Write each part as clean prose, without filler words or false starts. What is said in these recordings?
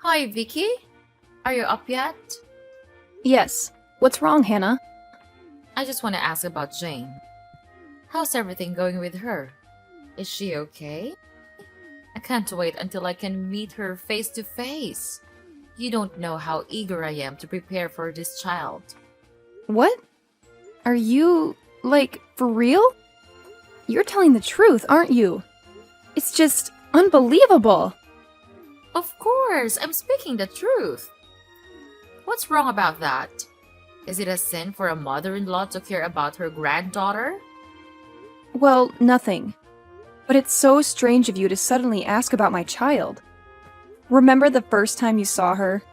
Hi, Vicky. Are you up yet? Yes. What's wrong, Hannah? I just want to ask about Jane. How's everything going with her? Is she okay? I can't wait until I can meet her face to face. You don't know how eager I am to prepare for this child. What? Are you, for real? You're telling the truth, aren't you? It's just unbelievable. Of course, I'm speaking the truth. What's wrong about that? Is it a sin for a mother-in-law to care about her granddaughter? Well, nothing. But it's so strange of you to suddenly ask about my child. Remember the first time you saw her?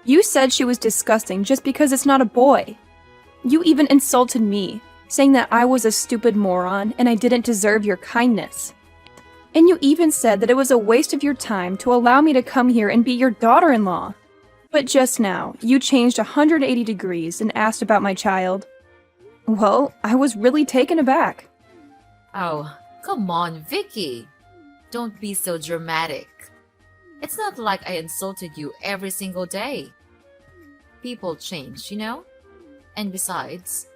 You said she was disgusting just because it's not a boy. You even insulted me, saying that I was a stupid moron and I didn't deserve your kindness. And you even said that it was a waste of your time to allow me to come here and be your daughter-in-law. But just now, you changed 180 degrees and asked about my child. Well, I was really taken aback. Oh, come on, Vicky. Don't be so dramatic. It's not like I insulted you every single day. People change, you know? And besides,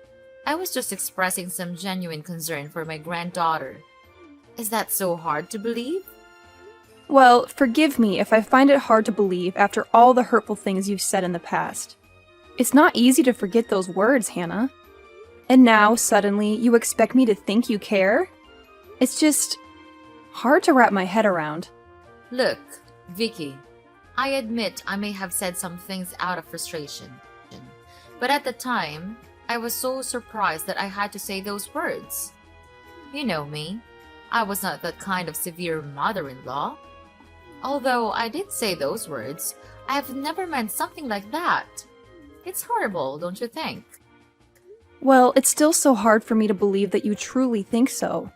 I was just expressing some genuine concern for my granddaughter. Is that so hard to believe? Well, forgive me if I find it hard to believe after all the hurtful things you've said in the past. It's not easy to forget those words, Hannah. And now, suddenly, you expect me to think you care? It's just hard to wrap my head around. Look, Vicky, I admit I may have said some things out of frustration. But at the time, I was so surprised that I had to say those words. You know me, I was not that kind of severe mother-in-law. Although I did say those words, I have never meant something like that. It's horrible, don't you think? Well, it's still so hard for me to believe that you truly think so.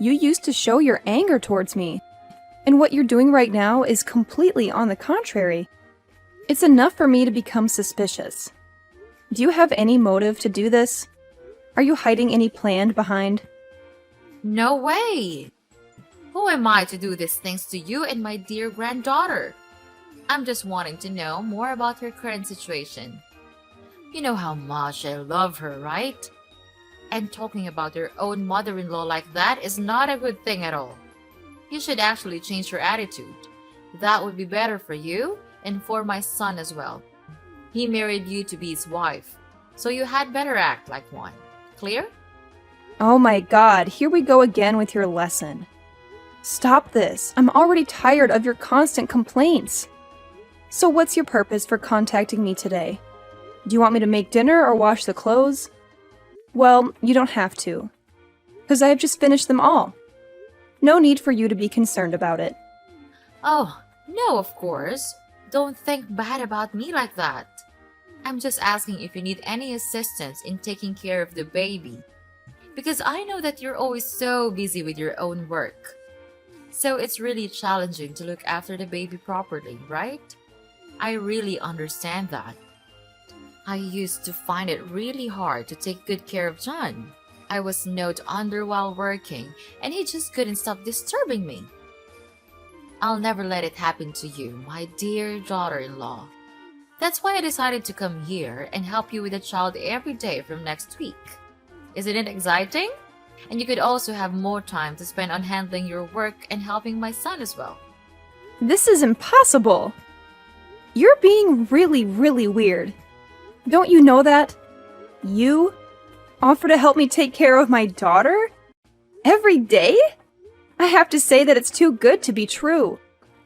You used to show your anger towards me, and what you're doing right now is completely on the contrary. It's enough for me to become suspicious. Do you have any motive to do this? Are you hiding any plan behind? No way! Who am I to do these things to you and my dear granddaughter? I'm just wanting to know more about her current situation. You know how much I love her, right? And talking about your own mother-in-law like that is not a good thing at all. You should actually change your attitude. That would be better for you and for my son as well. He married you to be his wife, so you had better act like one. Clear? Oh my god, here we go again with your lesson. Stop this. I'm already tired of your constant complaints. So what's your purpose for contacting me today? Do you want me to make dinner or wash the clothes? Well, you don't have to, because I have just finished them all. No need for you to be concerned about it. Oh, no, of course. Don't think bad about me like that. I'm just asking if you need any assistance in taking care of the baby. Because I know that you're always so busy with your own work. So it's really challenging to look after the baby properly, right? I really understand that. I used to find it really hard to take good care of John. I was snowed under while working, and he just couldn't stop disturbing me. I'll never let it happen to you, my dear daughter-in-law. That's why I decided to come here and help you with the child every day from next week. Isn't it exciting? And you could also have more time to spend on handling your work and helping my son as well. This is impossible. You're being really, really weird. Don't you know that? You offer to help me take care of my daughter? Every day? I have to say that it's too good to be true.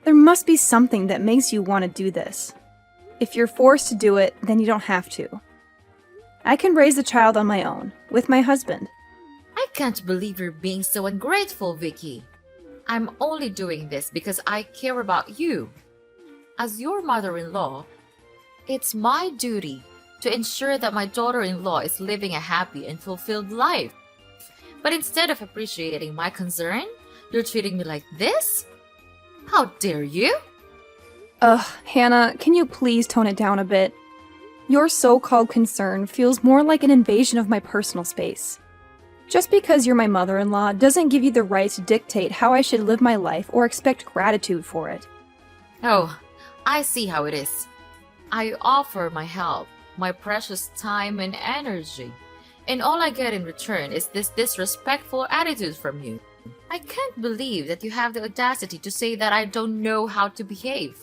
There must be something that makes you want to do this. If you're forced to do it, then you don't have to. I can raise the child on my own, with my husband. I can't believe you're being so ungrateful, Vicky. I'm only doing this because I care about you. As your mother-in-law, it's my duty to ensure that my daughter-in-law is living a happy and fulfilled life. But instead of appreciating my concern, you're treating me like this? How dare you? Hannah, can you please tone it down a bit? Your so-called concern feels more like an invasion of my personal space. Just because you're my mother-in-law doesn't give you the right to dictate how I should live my life or expect gratitude for it. Oh, I see how it is. I offer my help, my precious time and energy, and all I get in return is this disrespectful attitude from you. I can't believe that you have the audacity to say that I don't know how to behave.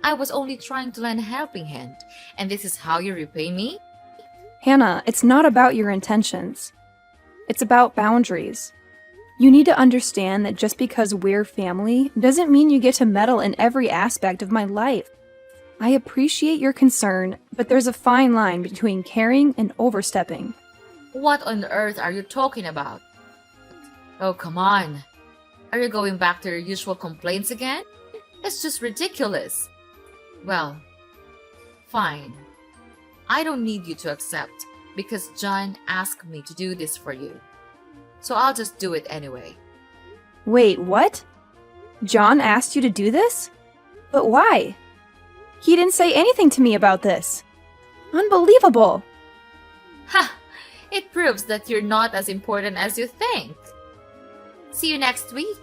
I was only trying to lend a helping hand, and this is how you repay me? Hannah, it's not about your intentions. It's about boundaries. You need to understand that just because we're family doesn't mean you get to meddle in every aspect of my life. I appreciate your concern, but there's a fine line between caring and overstepping. What on earth are you talking about? Oh, come on. Are you going back to your usual complaints again? It's just ridiculous. Well, fine. I don't need you to accept because John asked me to do this for you. So I'll just do it anyway. Wait, what? John asked you to do this? But why? He didn't say anything to me about this. Unbelievable! Ha! It proves that you're not as important as you think. See you next week.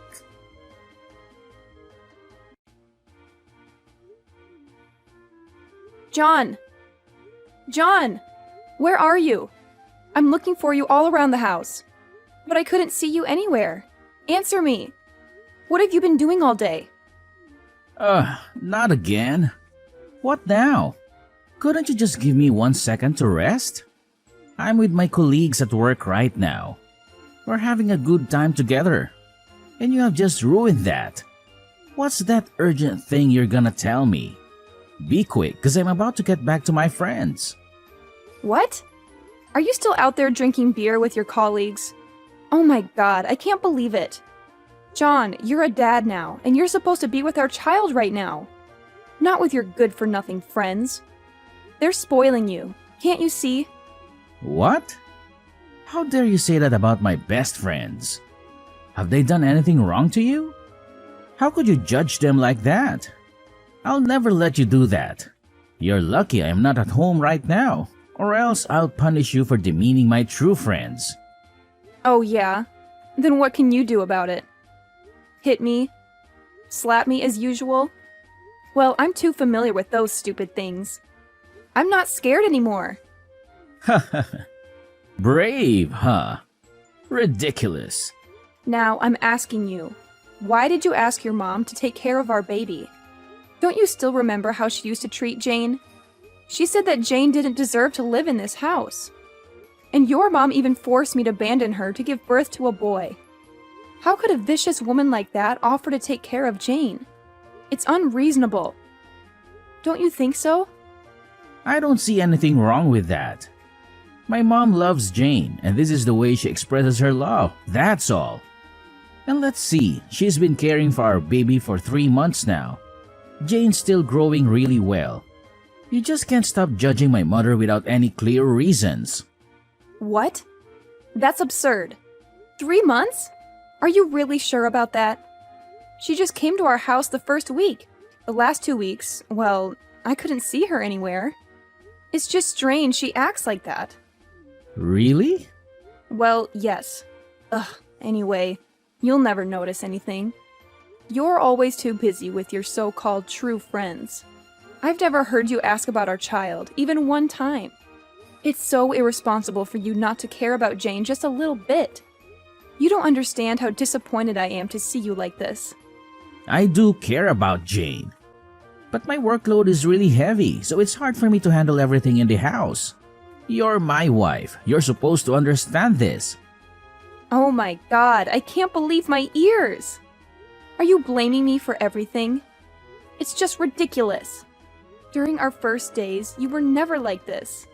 John! John! Where are you? I'm looking for you all around the house. But I couldn't see you anywhere. Answer me. What have you been doing all day? Not again. What now? Couldn't you just give me 1 second to rest? I'm with my colleagues at work right now. We're having a good time together. And you have just ruined that. What's that urgent thing you're gonna tell me? Be quick, because I'm about to get back to my friends. What? Are you still out there drinking beer with your colleagues? Oh my god, I can't believe it. John, you're a dad now, and you're supposed to be with our child right now. Not with your good-for-nothing friends. They're spoiling you. Can't you see? What? How dare you say that about my best friends? Have they done anything wrong to you? How could you judge them like that? I'll never let you do that. You're lucky I'm not at home right now, or else I'll punish you for demeaning my true friends. Oh yeah? Then what can you do about it? Hit me? Slap me as usual? Well, I'm too familiar with those stupid things. I'm not scared anymore. Brave, huh? Ridiculous. Now, I'm asking you, why did you ask your mom to take care of our baby? Don't you still remember how she used to treat Jane? She said that Jane didn't deserve to live in this house. And your mom even forced me to abandon her to give birth to a boy. How could a vicious woman like that offer to take care of Jane? It's unreasonable. Don't you think so? I don't see anything wrong with that. My mom loves Jane, and this is the way she expresses her love. That's all. And let's see, she's been caring for our baby for 3 months now. Jane's still growing really well. You just can't stop judging my mother without any clear reasons. What? That's absurd. 3 months? Are you really sure about that? She just came to our house the first week. The last 2 weeks, well, I couldn't see her anywhere. It's just strange she acts like that. Really? Well, yes. Anyway, you'll never notice anything. You're always too busy with your so-called true friends. I've never heard you ask about our child, even one time. It's so irresponsible for you not to care about Jane just a little bit. You don't understand how disappointed I am to see you like this. I do care about Jane. But my workload is really heavy, so it's hard for me to handle everything in the house. You're my wife. You're supposed to understand this. Oh my god, I can't believe my ears! Are you blaming me for everything? It's just ridiculous. During our first days, you were never like this.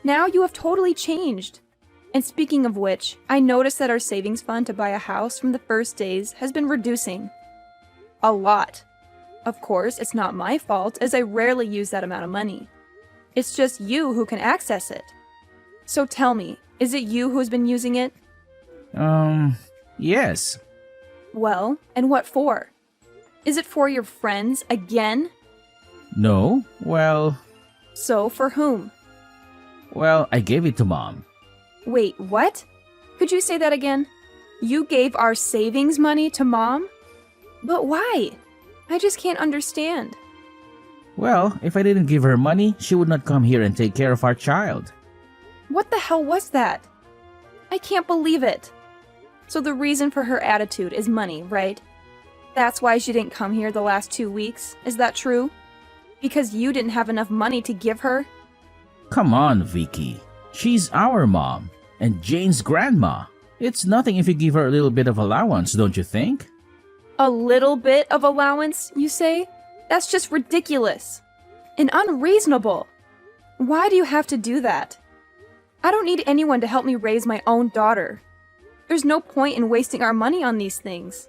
Now you have totally changed. And speaking of which, I noticed that our savings fund to buy a house from the first days has been reducing. A lot. Of course, it's not my fault, as I rarely use that amount of money. It's just you who can access it. So tell me, is it you who's been using it? Yes. Well, and what for? Is it for your friends again? No, well, So for whom? I gave it to Mom. Wait, what? Could you say that again? You gave our savings money to Mom? But why? I just can't understand. Well, if I didn't give her money, she would not come here and take care of our child. What the hell was that? I can't believe it. So the reason for her attitude is money, right? That's why she didn't come here the last 2 weeks, is that true? Because you didn't have enough money to give her? Come on, Vicky. She's our mom, and Jane's grandma. It's nothing if you give her a little bit of allowance, don't you think? A little bit of allowance, you say? That's just ridiculous. And unreasonable. Why do you have to do that? I don't need anyone to help me raise my own daughter. There's no point in wasting our money on these things.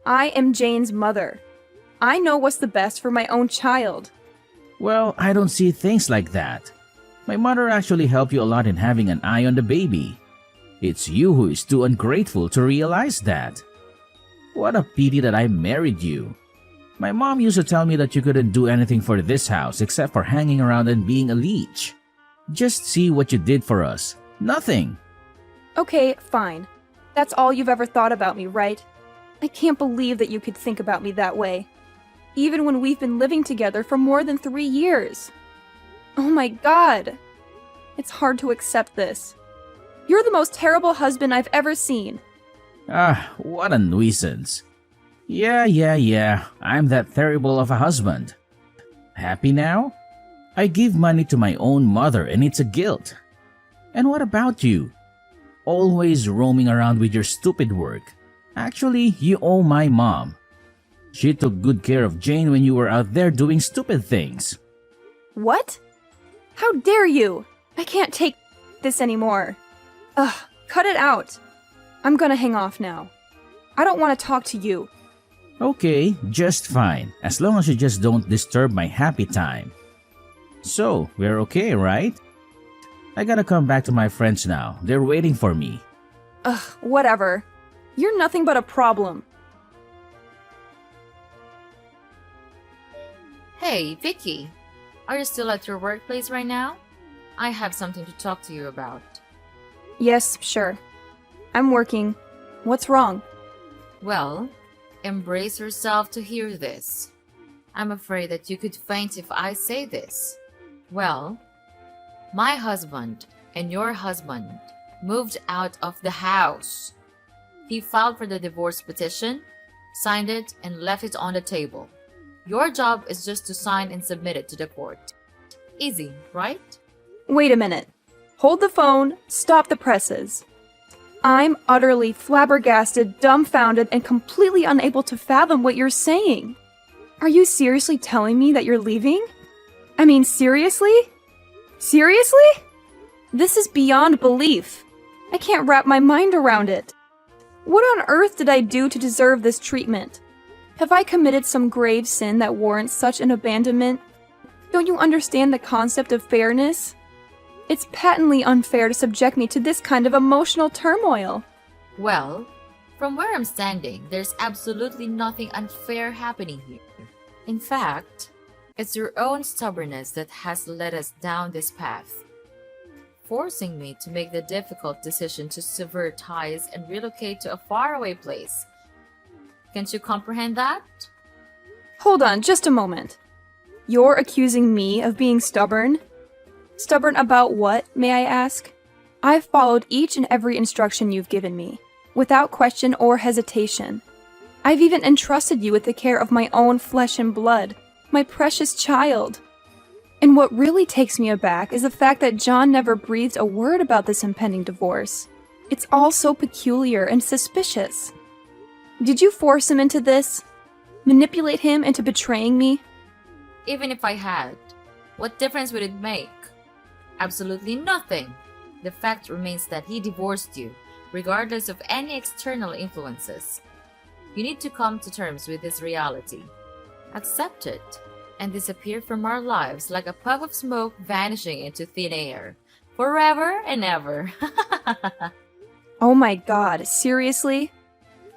I am Jane's mother. I know what's the best for my own child. Well, I don't see things like that. My mother actually helped you a lot in having an eye on the baby. It's you who is too ungrateful to realize that. What a pity that I married you. My mom used to tell me that you couldn't do anything for this house except for hanging around and being a leech. Just see what you did for us. Nothing. Okay, fine. That's all you've ever thought about me, right? I can't believe that you could think about me that way. Even when we've been living together for more than 3 years. Oh my god. It's hard to accept this. You're the most terrible husband I've ever seen. Ah, what a nuisance. Yeah, I'm that terrible of a husband. Happy now? I give money to my own mother and it's a guilt. And what about you? Always roaming around with your stupid work. Actually, you owe my mom. She took good care of Jane when you were out there doing stupid things. What? How dare you? I can't take this anymore. Ugh, cut it out. I'm gonna hang off now. I don't want to talk to you. Okay, just fine, as long as you just don't disturb my happy time. So, we're okay, right? I gotta come back to my friends now. They're waiting for me. Ugh, whatever. You're nothing but a problem. Hey, Vicky. Are you still at your workplace right now? I have something to talk to you about. Yes, sure. I'm working. What's wrong? Well, embrace yourself to hear this. I'm afraid that you could faint if I say this. Well, my husband and your husband moved out of the house. He filed for the divorce petition, signed it, and left it on the table. Your job is just to sign and submit it to the court. Easy, right? Wait a minute. Hold the phone, stop the presses. I'm utterly flabbergasted, dumbfounded, and completely unable to fathom what you're saying. Are you seriously telling me that you're leaving? I mean, seriously? Seriously? This is beyond belief. I can't wrap my mind around it. What on earth did I do to deserve this treatment? Have I committed some grave sin that warrants such an abandonment? Don't you understand the concept of fairness? It's patently unfair to subject me to this kind of emotional turmoil. Well, from where I'm standing, there's absolutely nothing unfair happening here. In fact, it's your own stubbornness that has led us down this path, forcing me to make the difficult decision to sever ties and relocate to a faraway place. Can't you comprehend that? Hold on, just a moment. You're accusing me of being stubborn? Stubborn about what, may I ask? I've followed each and every instruction you've given me, without question or hesitation. I've even entrusted you with the care of my own flesh and blood, my precious child. And what really takes me aback is the fact that John never breathed a word about this impending divorce. It's all so peculiar and suspicious. Did you force him into this? Manipulate him into betraying me? Even if I had, what difference would it make? Absolutely nothing. The fact remains that he divorced you, regardless of any external influences. You need to come to terms with this reality. Accept it, and disappear from our lives like a puff of smoke vanishing into thin air. Forever and ever. Oh my god, seriously?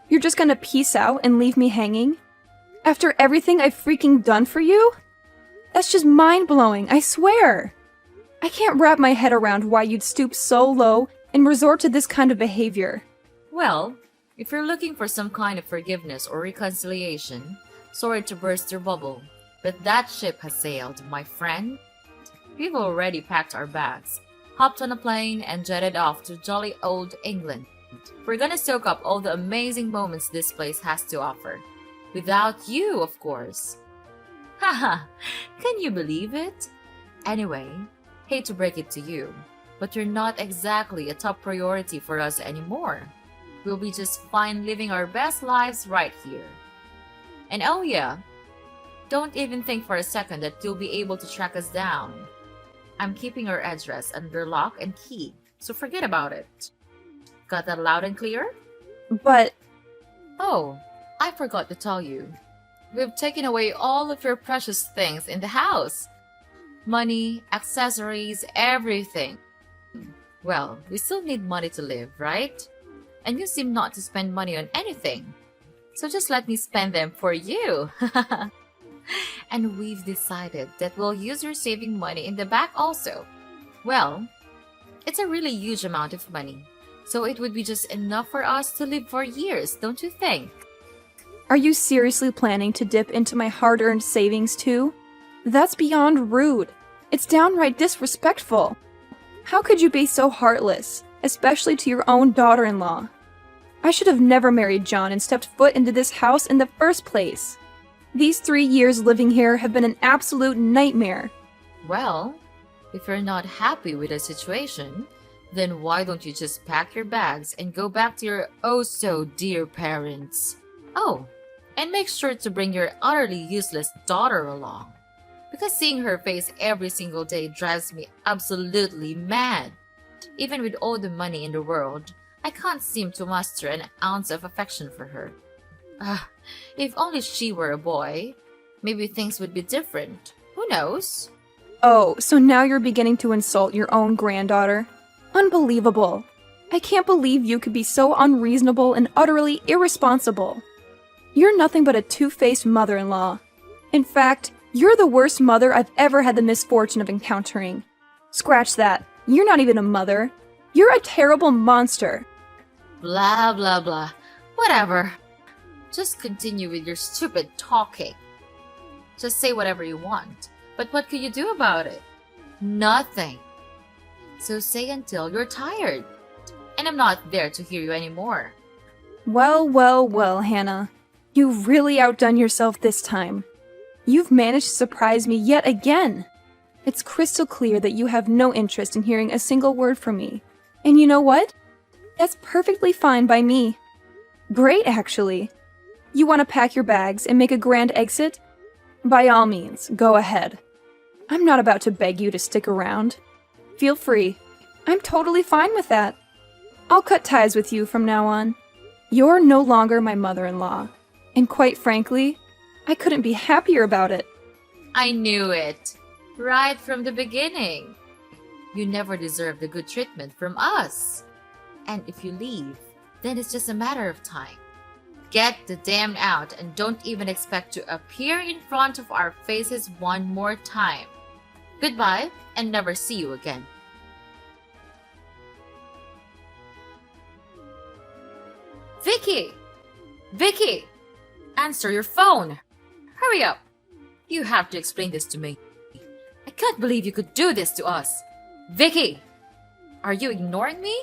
You're just gonna peace out and leave me hanging? After everything I've freaking done for you? That's just mind-blowing, I swear! I can't wrap my head around why you'd stoop so low and resort to this kind of behavior. Well, if you're looking for some kind of forgiveness or reconciliation, sorry to burst your bubble, But that ship has sailed, my friend. We've already packed our bags, hopped on a plane, and jetted off to jolly old England. We're gonna soak up all the amazing moments this place has to offer. Without you, of course. Haha, can you believe it? Anyway, hate to break it to you, but you're not exactly a top priority for us anymore. We'll be just fine living our best lives right here. And oh yeah, don't even think for a second that you'll be able to track us down. I'm keeping our address under lock and key, so forget about it. Got that loud and clear? But Oh, I forgot to tell you. We've taken away all of your precious things in the house. Money, accessories, everything. Well, we still need money to live, right? And you seem not to spend money on anything. So just let me spend them for you. And we've decided that we'll use your saving money in the back also. Well, it's a really huge amount of money. So it would be just enough for us to live for years, don't you think? are you seriously planning to dip into my hard-earned savings too? That's beyond rude. It's downright disrespectful. How could you be so heartless, especially to your own daughter-in-law? I should have never married John and stepped foot into this house in the first place. These 3 years living here have been an absolute nightmare. Well, if you're not happy with the situation, then why don't you just pack your bags and go back to your oh-so-dear parents? Oh, and make sure to bring your utterly useless daughter along. Because seeing her face every single day drives me absolutely mad. Even with all the money in the world, I can't seem to muster an ounce of affection for her. If only she were a boy, maybe things would be different. Who knows? Oh, so now you're beginning to insult your own granddaughter? Unbelievable. I can't believe you could be so unreasonable and utterly irresponsible. You're nothing but a two-faced mother-in-law. In fact, you're the worst mother I've ever had the misfortune of encountering. Scratch that. You're not even a mother. You're a terrible monster. Blah, blah, blah. Whatever. Just continue with your stupid talking. Just say whatever you want. But what could you do about it? Nothing. So say until you're tired. And I'm not there to hear you anymore. Well, well, well, Hannah. You've really outdone yourself this time. You've managed to surprise me yet again. It's crystal clear that you have no interest in hearing a single word from me. And you know what? That's perfectly fine by me. Great, actually. You want to pack your bags and make a grand exit? By all means, go ahead. I'm not about to beg you to stick around. Feel free. I'm totally fine with that. I'll cut ties with you from now on. You're no longer my mother-in-law. And quite frankly, I couldn't be happier about it. I knew it. Right from the beginning. You never deserved the good treatment from us. And if you leave, then it's just a matter of time. Get the damn out and don't even expect to appear in front of our faces one more time. Goodbye and never see you again. Vicky! Vicky! Answer your phone! Hurry up! You have to explain this to me. I can't believe you could do this to us. Vicky! Are you ignoring me?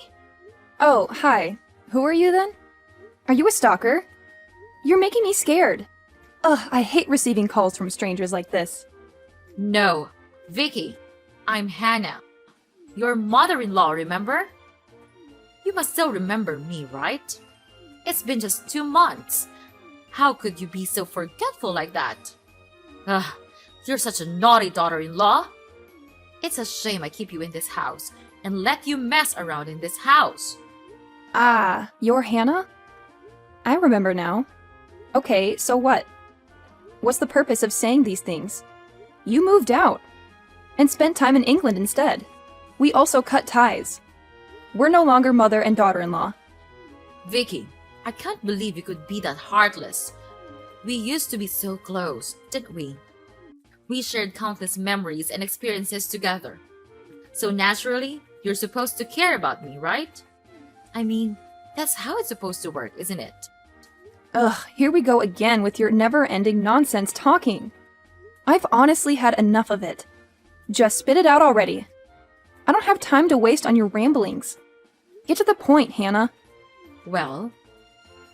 Oh, hi. Who are you then? Are you a stalker? You're making me scared. Ugh, I hate receiving calls from strangers like this. No. Vicky, I'm Hannah. Your mother-in-law, remember? You must still remember me, right? It's been just 2 months. How could you be so forgetful like that? You're such a naughty daughter-in-law. It's a shame I keep you in this house and let you mess around in this house. Ah, you're Hannah? I remember now. Okay, so what? What's the purpose of saying these things? You moved out and spent time in England instead. We also cut ties. We're no longer mother and daughter-in-law. Vicky, I can't believe you could be that heartless. We used to be so close, didn't we? We shared countless memories and experiences together. So naturally, you're supposed to care about me, right? I mean, that's how it's supposed to work, isn't it? Ugh, here we go again with your never-ending nonsense talking. I've honestly had enough of it. Just spit it out already. I don't have time to waste on your ramblings. Get to the point, Hannah. Well,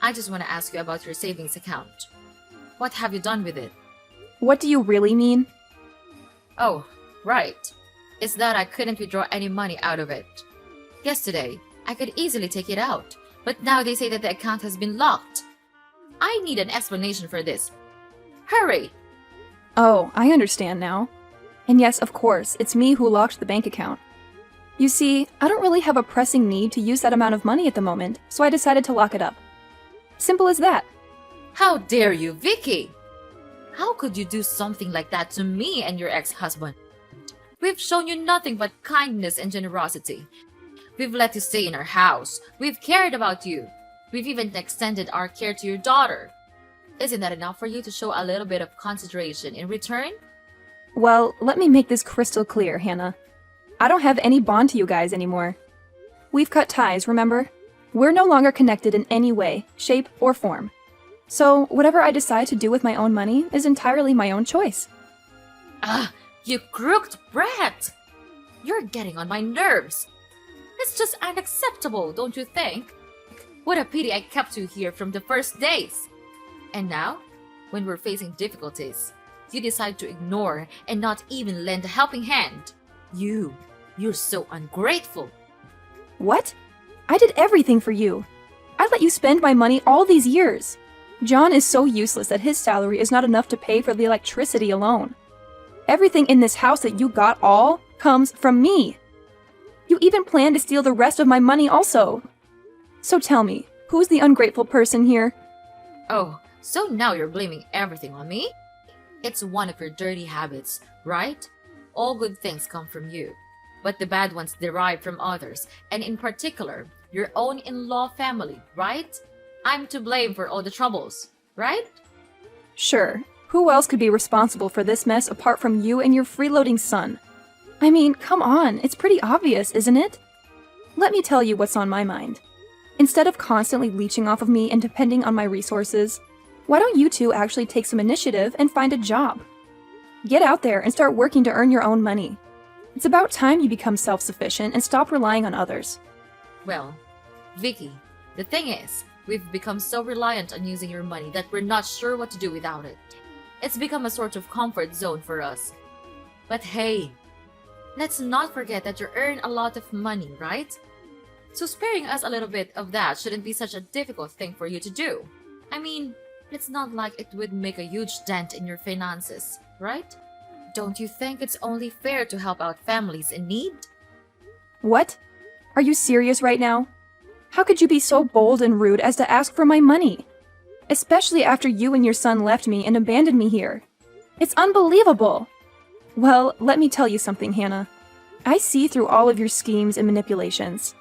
I just want to ask you about your savings account. What have you done with it? What do you really mean? Oh, right. It's that I couldn't withdraw any money out of it. Yesterday, I could easily take it out, but now they say that the account has been locked. I need an explanation for this. Hurry! Oh, I understand now. And yes, of course, it's me who locked the bank account. You see, I don't really have a pressing need to use that amount of money at the moment, so I decided to lock it up. Simple as that. How dare you, Vicky? How could you do something like that to me and your ex-husband? We've shown you nothing but kindness and generosity. We've let you stay in our house. We've cared about you. We've even extended our care to your daughter. Isn't that enough for you to show a little bit of consideration in return? Well, let me make this crystal clear, Hannah. I don't have any bond to you guys anymore. We've cut ties, remember? We're no longer connected in any way, shape, or form. So, whatever I decide to do with my own money is entirely my own choice. Ah, you crooked brat! You're getting on my nerves. It's just unacceptable, don't you think? What a pity I kept you here from the first days. And now, when we're facing difficulties, you decide to ignore and not even lend a helping hand. You're so ungrateful. What? I did everything for you. I let you spend my money all these years. John is so useless that his salary is not enough to pay for the electricity alone. Everything in this house that you got all comes from me. You even plan to steal the rest of my money also. So tell me, who's the ungrateful person here? Oh, so now you're blaming everything on me? It's one of your dirty habits, right? All good things come from you, but the bad ones derive from others, and in particular, your own in-law family, right? I'm to blame for all the troubles, right? Sure. Who else could be responsible for this mess apart from you and your freeloading son? I mean, come on, it's pretty obvious, isn't it? Let me tell you what's on my mind. Instead of constantly leeching off of me and depending on my resources, why don't you two actually take some initiative and find a job? Get out there and start working to earn your own money. It's about time you become self-sufficient and stop relying on others. Well, Vicky, the thing is, we've become so reliant on using your money that we're not sure what to do without it. It's become a sort of comfort zone for us. But hey, let's not forget that you earn a lot of money, right? So sparing us a little bit of that shouldn't be such a difficult thing for you to do. I mean, it's not like it would make a huge dent in your finances, right? Don't you think it's only fair to help out families in need? What? Are you serious right now? How could you be so bold and rude as to ask for my money? Especially after you and your son left me and abandoned me here. It's unbelievable! Well, let me tell you something, Hannah. I see through all of your schemes and manipulations.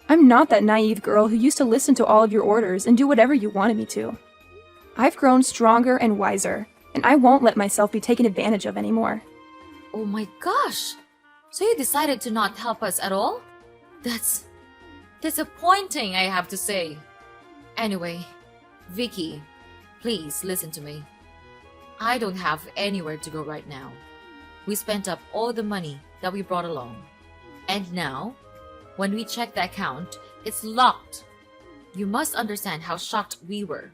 I'm not that naive girl who used to listen to all of your orders and do whatever you wanted me to. I've grown stronger and wiser, and I won't let myself be taken advantage of anymore. Oh my gosh! So you decided to not help us at all? That's disappointing, I have to say. Anyway, Vicky, please listen to me. I don't have anywhere to go right now. We spent up all the money that we brought along. And now, when we check the account, it's locked. You must understand how shocked we were.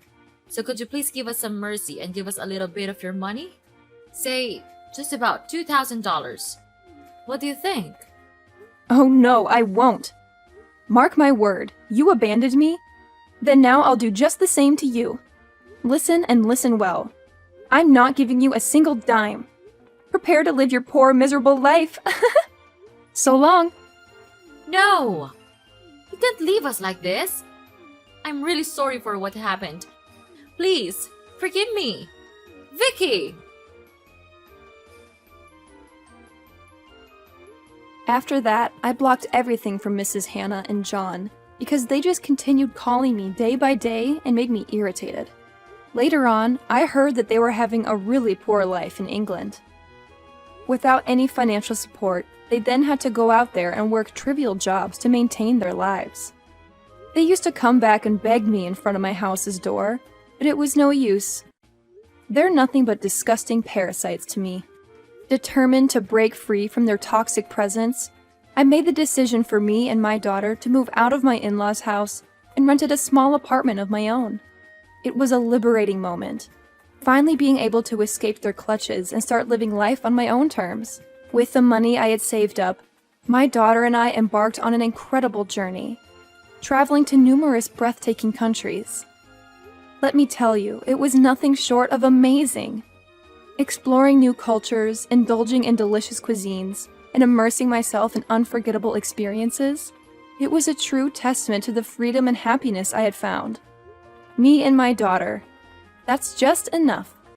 So could you please give us some mercy and give us a little bit of your money? Say, just about $2,000. What do you think? Oh no, I won't. Mark my word, you abandoned me? Then now I'll do just the same to you. Listen and listen well. I'm not giving you a single dime. Prepare to live your poor, miserable life. So long. No! You can't leave us like this. I'm really sorry for what happened. Please, forgive me. Vicky! After that, I blocked everything from Mrs. Hannah and John because they just continued calling me day by day and made me irritated. Later on, I heard that they were having a really poor life in England. Without any financial support, they then had to go out there and work trivial jobs to maintain their lives. They used to come back and beg me in front of my house's door, but it was no use. They're nothing but disgusting parasites to me. Determined to break free from their toxic presence, I made the decision for me and my daughter to move out of my in-laws' house and rented a small apartment of my own. It was a liberating moment, finally being able to escape their clutches and start living life on my own terms. With the money I had saved up, my daughter and I embarked on an incredible journey, traveling to numerous breathtaking countries. Let me tell you, it was nothing short of amazing. Exploring new cultures, indulging in delicious cuisines, and immersing myself in unforgettable experiences, it was a true testament to the freedom and happiness I had found. Me and my daughter. That's just enough.